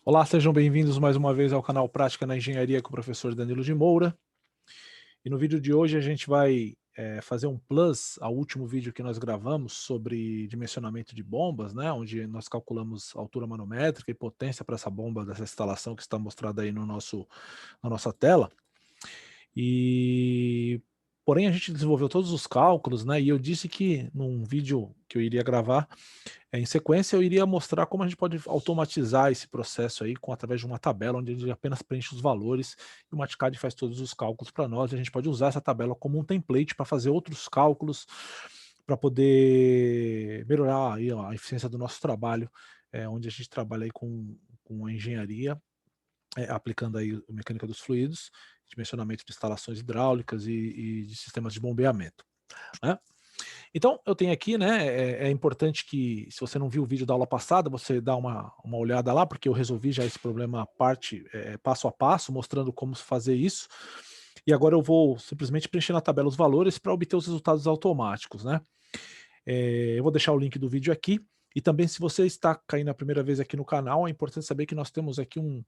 Olá, sejam bem-vindos mais uma vez ao canal Prática na Engenharia com o professor Danilo de Moura. E no vídeo de hoje a gente vai fazer um plus ao último vídeo que nós gravamos sobre dimensionamento de bombas, né, onde nós calculamos altura manométrica e potência para essa bomba dessa instalação que está mostrada aí no na nossa tela. E porém a gente desenvolveu todos os cálculos, né, e eu disse que num vídeo que eu iria gravar em sequência, eu iria mostrar como a gente pode automatizar esse processo aí através de uma tabela, onde a gente apenas preenche os valores e o Maticad faz todos os cálculos para nós. E a gente pode usar essa tabela como um template para fazer outros cálculos, para poder melhorar aí a eficiência do nosso trabalho, onde a gente trabalha aí com a engenharia, aplicando aí a mecânica dos fluidos, dimensionamento de instalações hidráulicas e de sistemas de bombeamento, né? Então, eu tenho aqui, né, é importante que, se você não viu o vídeo da aula passada, você dá uma olhada lá, porque eu resolvi já esse problema passo a passo, mostrando como fazer isso. E agora eu vou simplesmente preencher na tabela os valores para obter os resultados automáticos, né. Eu vou deixar o link do vídeo aqui, e também se você está caindo a primeira vez aqui no canal, é importante saber que nós temos aqui um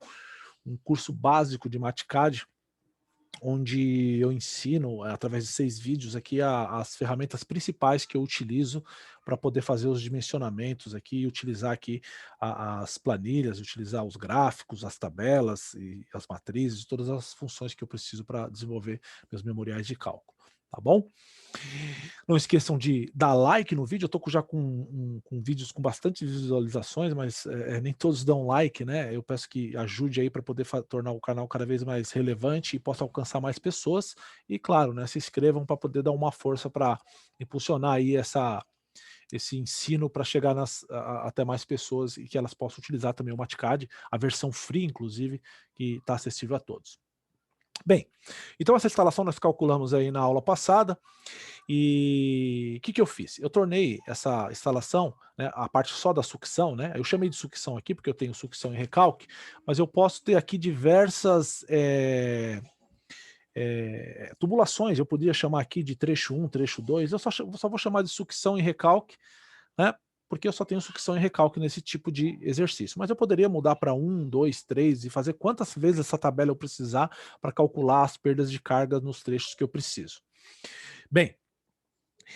curso básico de Maticad, onde eu ensino, através de 6 vídeos aqui, as ferramentas principais que eu utilizo para poder fazer os dimensionamentos aqui, utilizar aqui as planilhas, utilizar os gráficos, as tabelas e as matrizes, todas as funções que eu preciso para desenvolver meus memoriais de cálculo, tá bom? Não esqueçam de dar like no vídeo, eu estou já com vídeos com bastante visualizações, mas nem todos dão like, né? Eu peço que ajude aí para poder tornar o canal cada vez mais relevante e possa alcançar mais pessoas. E claro, né, se inscrevam para poder dar uma força para impulsionar aí esse ensino para chegar até mais pessoas e que elas possam utilizar também o Maticad, a versão free, inclusive, que está acessível a todos. Bem, então essa instalação nós calculamos aí na aula passada. E o que que eu fiz? Eu tornei essa instalação, né, a parte só da sucção, né, eu chamei de sucção aqui, porque eu tenho sucção e recalque, mas eu posso ter aqui diversas, tubulações, eu poderia chamar aqui de trecho 1, trecho 2, eu só vou chamar de sucção e recalque, né, porque eu só tenho sucção e recalque nesse tipo de exercício. Mas eu poderia mudar para 1, 2, 3 e fazer quantas vezes essa tabela eu precisar para calcular as perdas de carga nos trechos que eu preciso. Bem,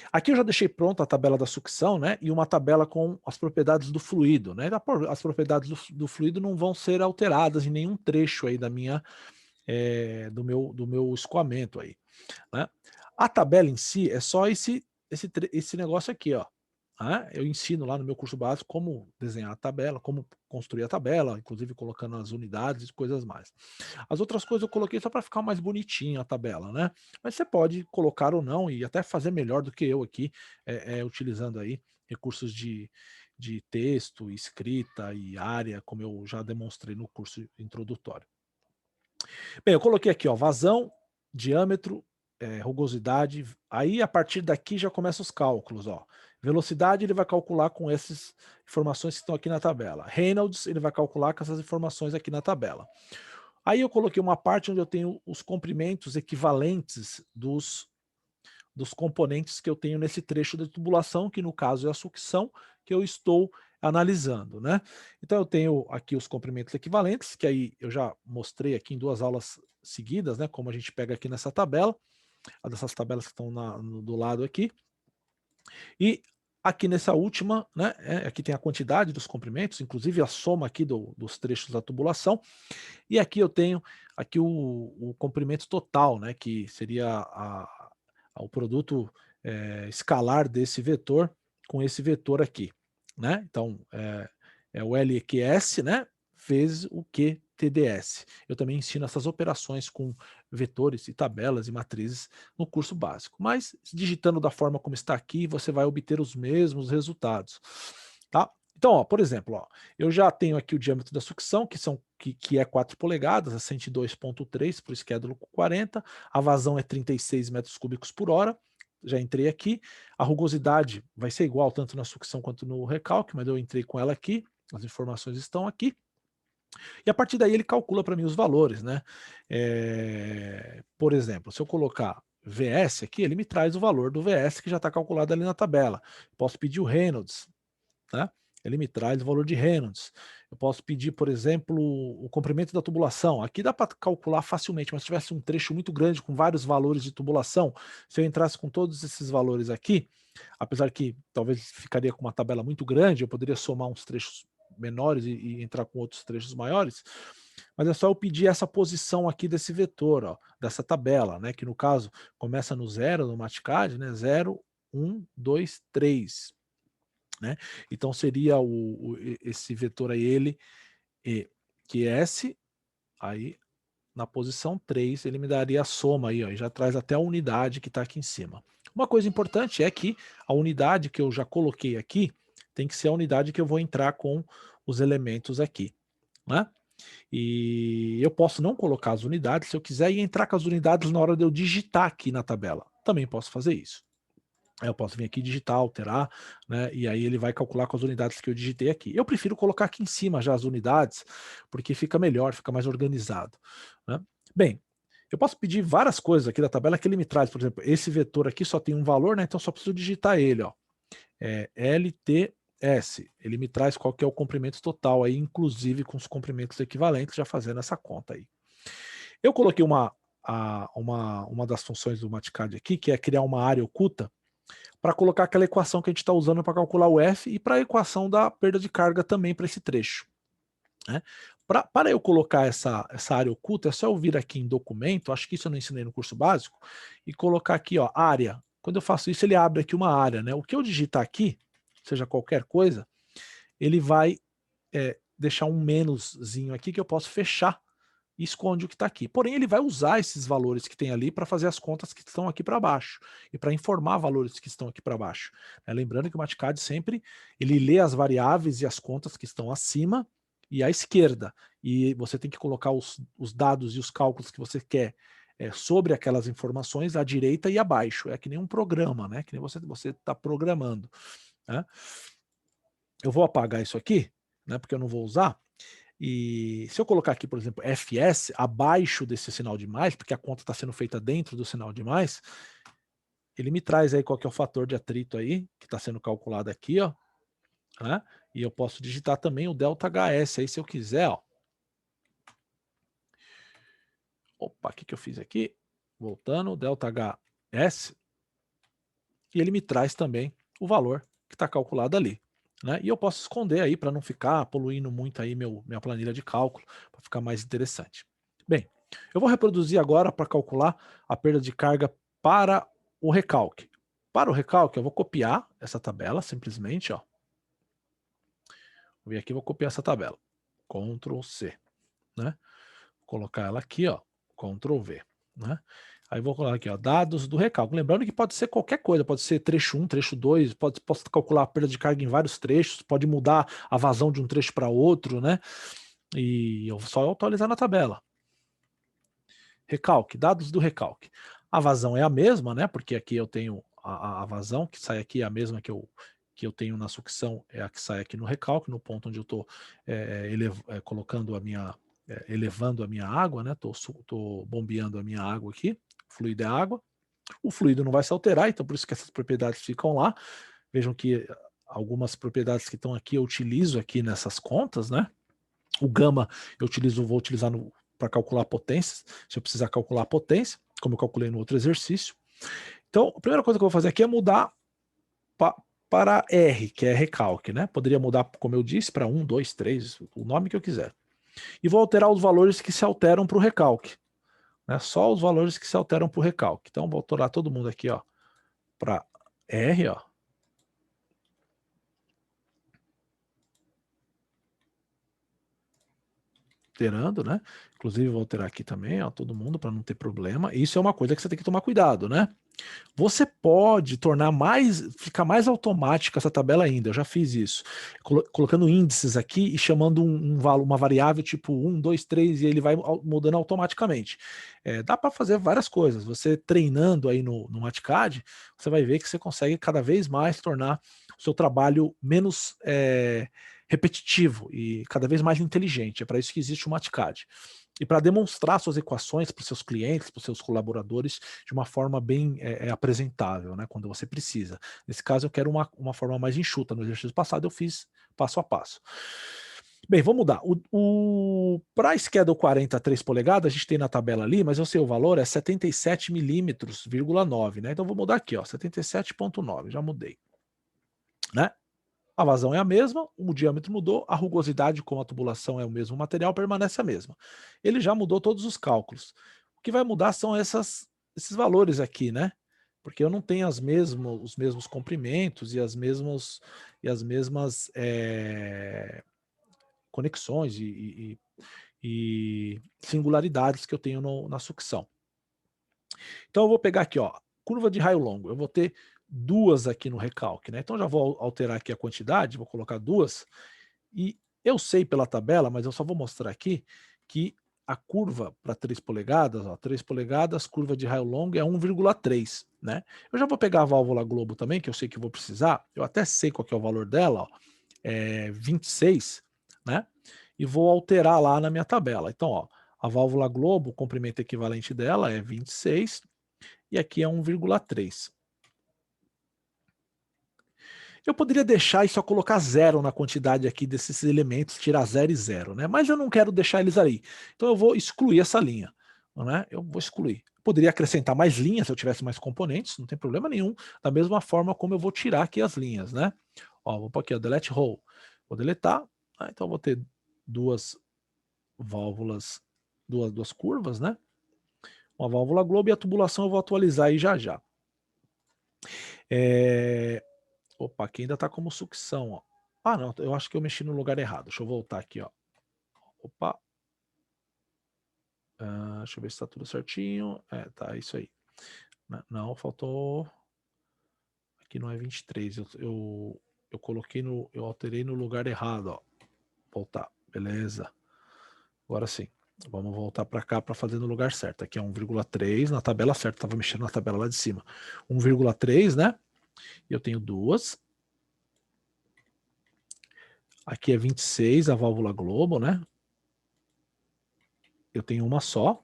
aqui eu já deixei pronta a tabela da sucção, né, e uma tabela com as propriedades do fluido, né, as propriedades do fluido não vão ser alteradas em nenhum trecho aí do meu escoamento aí, né. A tabela em si é só esse negócio aqui, ó, né, eu ensino lá no meu curso básico como desenhar a tabela, como construir a tabela, inclusive colocando as unidades e coisas mais. As outras coisas eu coloquei só para ficar mais bonitinha a tabela, né. Mas você pode colocar ou não e até fazer melhor do que eu aqui, utilizando aí recursos de texto, escrita e área, como eu já demonstrei no curso introdutório. Bem, eu coloquei aqui, ó, vazão, diâmetro, rugosidade, aí a partir daqui já começam os cálculos, ó. Velocidade ele vai calcular com essas informações que estão aqui na tabela. Reynolds ele vai calcular com essas informações aqui na tabela. Aí eu coloquei uma parte onde eu tenho os comprimentos equivalentes dos componentes que eu tenho nesse trecho da tubulação, que no caso é a sucção, que eu estou analisando, né. Então eu tenho aqui os comprimentos equivalentes, que aí eu já mostrei aqui em 2 aulas seguidas, né, como a gente pega aqui nessa tabela, dessas tabelas que estão do lado aqui. E aqui nessa última, né, aqui tem a quantidade dos comprimentos, inclusive a soma aqui dos trechos da tubulação, e aqui eu tenho aqui o comprimento total, né, que seria o produto, escalar desse vetor com esse vetor aqui, né. Então, é o LQS, né, vezes o QTDS. Eu também ensino essas operações com vetores e tabelas e matrizes no curso básico, mas digitando da forma como está aqui, você vai obter os mesmos resultados, tá. Então, ó, por exemplo, ó, eu já tenho aqui o diâmetro da sucção, que é 4 polegadas, é 102,3 para o esquédulo 40, a vazão é 36 metros cúbicos por hora, já entrei aqui, a rugosidade vai ser igual tanto na sucção quanto no recalque, mas eu entrei com ela aqui, as informações estão aqui, e a partir daí ele calcula para mim os valores, né. Por exemplo, se eu colocar VS aqui, ele me traz o valor do VS que já está calculado ali na tabela. Posso pedir o Reynolds, né. ele me traz o valor de Reynolds. Eu posso pedir, por exemplo, o comprimento da tubulação. Aqui dá para calcular facilmente, mas se tivesse um trecho muito grande com vários valores de tubulação, se eu entrasse com todos esses valores aqui, apesar que talvez ficaria com uma tabela muito grande, eu poderia somar uns trechos menores e entrar com outros trechos maiores, mas é só eu pedir essa posição aqui desse vetor, ó, dessa tabela, né, que no caso começa no 0 no Mathcad, né, 0, 1, 2, 3. Né? Então seria esse vetor aí, ele, que é S, aí na posição 3 ele me daria a soma aí, ó, e já traz até a unidade que está aqui em cima. Uma coisa importante é que a unidade que eu já coloquei aqui tem que ser a unidade que eu vou entrar com os elementos aqui, né? E eu posso não colocar as unidades, se eu quiser, e entrar com as unidades na hora de eu digitar aqui na tabela. Também posso fazer isso. Eu posso vir aqui digitar, alterar, né, e aí ele vai calcular com as unidades que eu digitei aqui. Eu prefiro colocar aqui em cima já as unidades, porque fica melhor, fica mais organizado, né? Bem, eu posso pedir várias coisas aqui da tabela que ele me traz. Por exemplo, esse vetor aqui só tem um valor, né, então só preciso digitar ele, ó. LTS. Ele me traz qual que é o comprimento total aí, inclusive com os comprimentos equivalentes, já fazendo essa conta aí. Eu coloquei uma das funções do Mathcad aqui, que é criar uma área oculta, para colocar aquela equação que a gente está usando para calcular o F e para a equação da perda de carga também para esse trecho. Né? Para eu colocar essa área oculta, é só eu vir aqui em documento, acho que isso eu não ensinei no curso básico, e colocar aqui, ó, área. Quando eu faço isso, ele abre aqui uma área, né? O que eu digitar aqui, seja qualquer coisa, ele vai deixar um menoszinho aqui que eu posso fechar e esconde o que está aqui. Porém, ele vai usar esses valores que tem ali para fazer as contas que estão aqui para baixo e para informar valores que estão aqui para baixo. Lembrando que o Mathcad sempre ele lê as variáveis e as contas que estão acima e à esquerda, e você tem que colocar os dados e os cálculos que você quer sobre aquelas informações à direita e abaixo. É que nem um programa, né? Que nem você está programando. Né? Eu vou apagar isso aqui, né? Porque eu não vou usar. E se eu colocar aqui, por exemplo, FS, abaixo desse sinal de mais, porque a conta está sendo feita dentro do sinal de mais, ele me traz aí qual que é o fator de atrito aí, que está sendo calculado aqui, ó. Né? E eu posso digitar também o ΔHS aí, se eu quiser, ó. Opa, o que eu fiz aqui? Voltando, ΔHS. E ele me traz também o valor que está calculado ali. Né? E eu posso esconder aí para não ficar poluindo muito aí minha planilha de cálculo, para ficar mais interessante. Bem, eu vou reproduzir agora para calcular a perda de carga para o recalque. Para o recalque, eu vou copiar essa tabela, simplesmente, ó. Vou vir aqui e vou copiar essa tabela. Ctrl C, né? Vou colocar ela aqui, ó, Ctrl V, né? Aí vou colocar aqui, ó, dados do recálculo. Lembrando que pode ser qualquer coisa, pode ser trecho 1, trecho 2, posso calcular a perda de carga em vários trechos, pode mudar a vazão de um trecho para outro, né? E eu só atualizar na tabela. Recalque, dados do recalque. A vazão é a mesma, né? Porque aqui eu tenho a vazão que sai aqui, é a mesma que eu tenho na sucção, é a que sai aqui no recalque, no ponto onde eu estou colocando a minha, elevando a minha água, né? Estou bombeando a minha água aqui, o fluido é água. O fluido não vai se alterar, então por isso que essas propriedades ficam lá. Vejam que algumas propriedades que estão aqui eu utilizo aqui nessas contas, né? O gama eu vou utilizar para calcular potências, se eu precisar calcular a potência, como eu calculei no outro exercício. Então, a primeira coisa que eu vou fazer aqui é mudar para R, que é recalque, né? Poderia mudar, como eu disse, para 1, 2, 3, o nome que eu quiser. E vou alterar os valores que se alteram para o recalque. Né? Só os valores que se alteram para o recalque. Então, vou alterar todo mundo aqui, ó, para R, ó. Alterando, né? Inclusive, vou alterar aqui também, ó, todo mundo, para não ter problema. Isso é uma coisa que você tem que tomar cuidado, né? Você pode tornar ficar mais automática essa tabela ainda, eu já fiz isso, colocando índices aqui e chamando uma variável tipo 1, 2, 3 e ele vai mudando automaticamente. Dá para fazer várias coisas, você treinando aí no Mathcad, você vai ver que você consegue cada vez mais tornar o seu trabalho menos repetitivo e cada vez mais inteligente, é para isso que existe o Mathcad. E para demonstrar suas equações para os seus clientes, para os seus colaboradores, de uma forma bem apresentável, né, quando você precisa. Nesse caso, eu quero uma forma mais enxuta. No exercício passado, eu fiz passo a passo. Bem, vamos mudar. Para Schedule 40 3 polegadas, a gente tem na tabela ali, mas eu sei o valor é 77 milímetros, 9, né? Então vou mudar aqui, ó, 77,9, já mudei. Né? A vazão é a mesma, o diâmetro mudou, a rugosidade, como a tubulação é o mesmo material, permanece a mesma. Ele já mudou todos os cálculos. O que vai mudar são esses valores aqui, né? Porque eu não tenho os mesmos comprimentos e as mesmas conexões e singularidades que eu tenho na sucção. Então eu vou pegar aqui, ó, curva de raio longo, eu vou ter duas aqui no recalque, né? Então já vou alterar aqui a quantidade, vou colocar duas, e eu sei pela tabela, mas eu só vou mostrar aqui que a curva para 3 polegadas, ó, 3 polegadas, curva de raio longo é 1,3, né? Eu já vou pegar a válvula Globo também, que eu sei que eu vou precisar, eu até sei qual que é o valor dela, ó, é 26, né? E vou alterar lá na minha tabela. Então, ó, a válvula Globo, o comprimento equivalente dela é 26 e aqui é 1,3. Eu poderia deixar e só colocar 0 na quantidade aqui desses elementos, tirar 0 e 0, né? Mas eu não quero deixar eles aí. Então eu vou excluir essa linha, né? Eu vou excluir. Poderia acrescentar mais linhas se eu tivesse mais componentes, não tem problema nenhum. Da mesma forma como eu vou tirar aqui as linhas, né? Ó, vou pôr aqui, ó, delete row. Vou deletar, né? Então eu vou ter duas válvulas, duas curvas, né? Uma válvula Globo e a tubulação eu vou atualizar aí já já. Opa, aqui ainda está como sucção, ó. Ah, não, eu acho que eu mexi no lugar errado. Deixa eu voltar aqui, ó. Opa. Deixa eu ver se está tudo certinho. Tá, isso aí. Não, faltou... Aqui não é 23. Eu coloquei no... Eu alterei no lugar errado, ó. Voltar. Beleza. Agora sim. Vamos voltar para cá para fazer no lugar certo. Aqui é 1,3 na tabela certa. Estava mexendo na tabela lá de cima. 1,3, né? E eu tenho duas. Aqui é 26, a válvula Globo, né? Eu tenho uma só.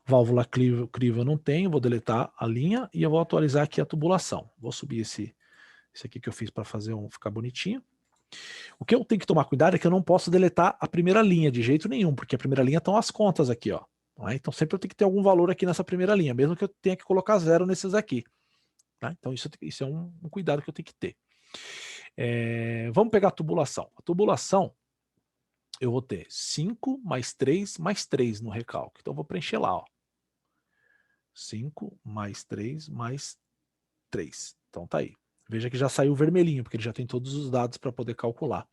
Válvula crivo eu não tenho, vou deletar a linha e eu vou atualizar aqui a tubulação. Vou subir esse aqui que eu fiz para fazer ficar bonitinho. O que eu tenho que tomar cuidado é que eu não posso deletar a primeira linha de jeito nenhum, porque a primeira linha estão as contas aqui, ó. Então sempre eu tenho que ter algum valor aqui nessa primeira linha, mesmo que eu tenha que colocar 0 nesses aqui. Tá? Então isso é um cuidado que eu tenho que ter. Vamos pegar a tubulação. A tubulação, eu vou ter 5 mais 3 mais 3 no recalque. Então eu vou preencher lá, ó. 5 mais 3 mais 3. Então tá aí. Veja que já saiu vermelhinho, porque ele já tem todos os dados para poder calcular.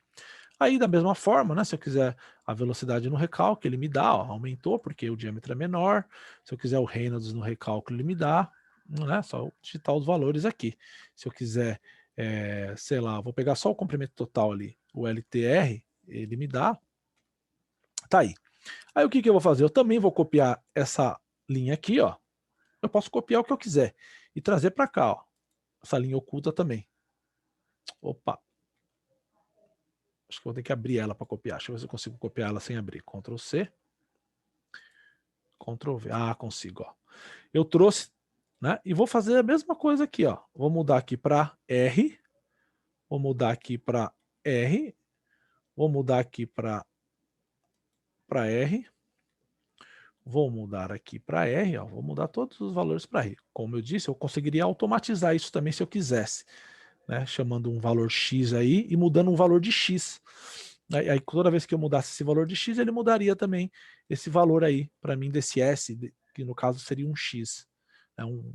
Aí, da mesma forma, né, se eu quiser a velocidade no recalque, ele me dá, ó, aumentou porque o diâmetro é menor. Se eu quiser o Reynolds no recalque, ele me dá, né, só digitar os valores aqui. Se eu quiser, sei lá, vou pegar só o comprimento total ali, o LTR, ele me dá. Tá aí. Aí o que eu vou fazer? Eu também vou copiar essa linha aqui, ó. Eu posso copiar o que eu quiser e trazer para cá, ó. Essa linha oculta também. Opa. Acho que vou ter que abrir ela para copiar. Deixa eu ver se eu consigo copiar ela sem abrir. Ctrl C. Ctrl V. Ah, consigo, ó. Eu trouxe, né? E vou fazer a mesma coisa aqui, ó. Vou mudar aqui para R. Vou mudar aqui para R. Vou mudar aqui para R. Vou mudar aqui para R, ó, vou mudar todos os valores para R. Como eu disse, eu conseguiria automatizar isso também se eu quisesse, né? Chamando um valor X aí e mudando um valor de X. Aí toda vez que eu mudasse esse valor de X, ele mudaria também esse valor aí para mim desse S, que no caso seria um X. Né? Um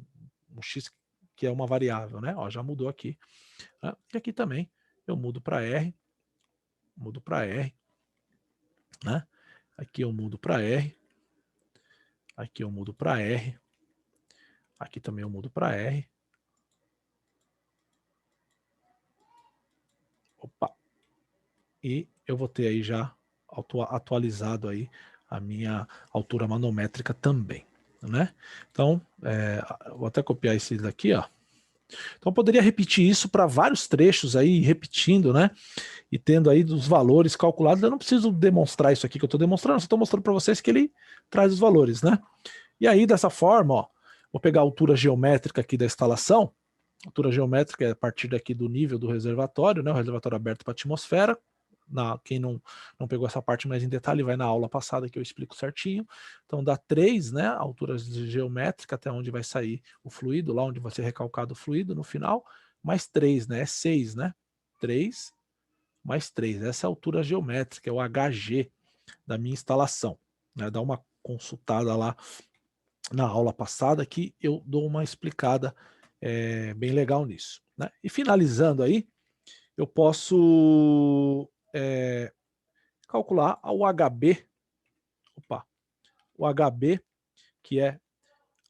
X que é uma variável, né? Ó, já mudou aqui. Né? E aqui também eu mudo para R, mudo para R, né? Aqui eu mudo para R. Aqui eu mudo para R. Aqui também eu mudo para R. Opa. E eu vou ter aí já atualizado aí a minha altura manométrica também, né? Então, vou até copiar esse daqui, ó. Então eu poderia repetir isso para vários trechos aí, repetindo, né? E tendo aí os valores calculados. Eu não preciso demonstrar isso aqui que eu estou demonstrando, só estou mostrando para vocês que ele traz os valores, né? E aí, dessa forma, ó, vou pegar a altura geométrica aqui da instalação. A altura geométrica é a partir daqui do nível do reservatório, né? O reservatório aberto para a atmosfera. quem não pegou essa parte mais em detalhe, vai na aula passada que eu explico certinho. Então dá 3, né, a altura geométrica até onde vai sair o fluido, lá onde vai ser recalcado o fluido no final, mais 3, né, é 6, né, 3 mais 3, essa é a altura geométrica, é o HG da minha instalação, né, dá uma consultada lá na aula passada que eu dou uma explicada bem legal nisso, né. E finalizando aí, eu posso calcular o HB, o HB, que é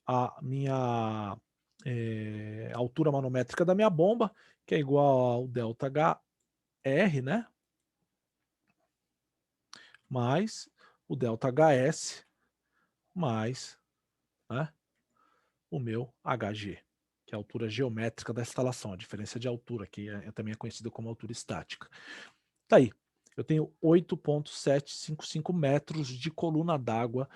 a minha altura manométrica da minha bomba, que é igual ao ΔHR, né? Mais o ΔHS, mais, né, o meu HG, que é a altura geométrica da instalação, a diferença de altura, que também é conhecida como altura estática. Tá aí, eu tenho 8,755 metros de coluna d'água,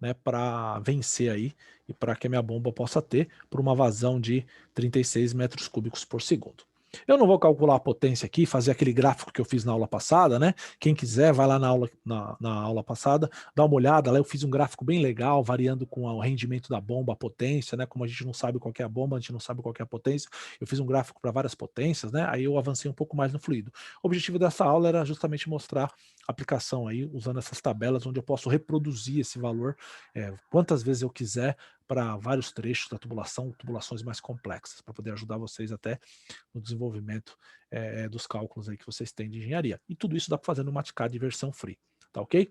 né, para vencer aí e para que a minha bomba possa ter por uma vazão de 36 metros cúbicos por segundo. Eu não vou calcular a potência aqui, fazer aquele gráfico que eu fiz na aula passada, né? Quem quiser, vai lá na aula passada, dá uma olhada. Lá eu fiz um gráfico bem legal, variando com o rendimento da bomba, a potência, né? Como a gente não sabe qual é a bomba, a gente não sabe qual é a potência. Eu fiz um gráfico para várias potências, né? Aí eu avancei um pouco mais no fluido. O objetivo dessa aula era justamente mostrar a aplicação aí, usando essas tabelas, onde eu posso reproduzir esse valor quantas vezes eu quiser para vários trechos da tubulação, tubulações mais complexas, para poder ajudar vocês até no desenvolvimento dos cálculos aí que vocês têm de engenharia. E tudo isso dá para fazer no Mathcad versão free, tá ok?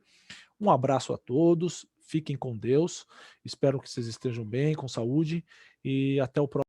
Um abraço a todos, fiquem com Deus, espero que vocês estejam bem, com saúde, e até o próximo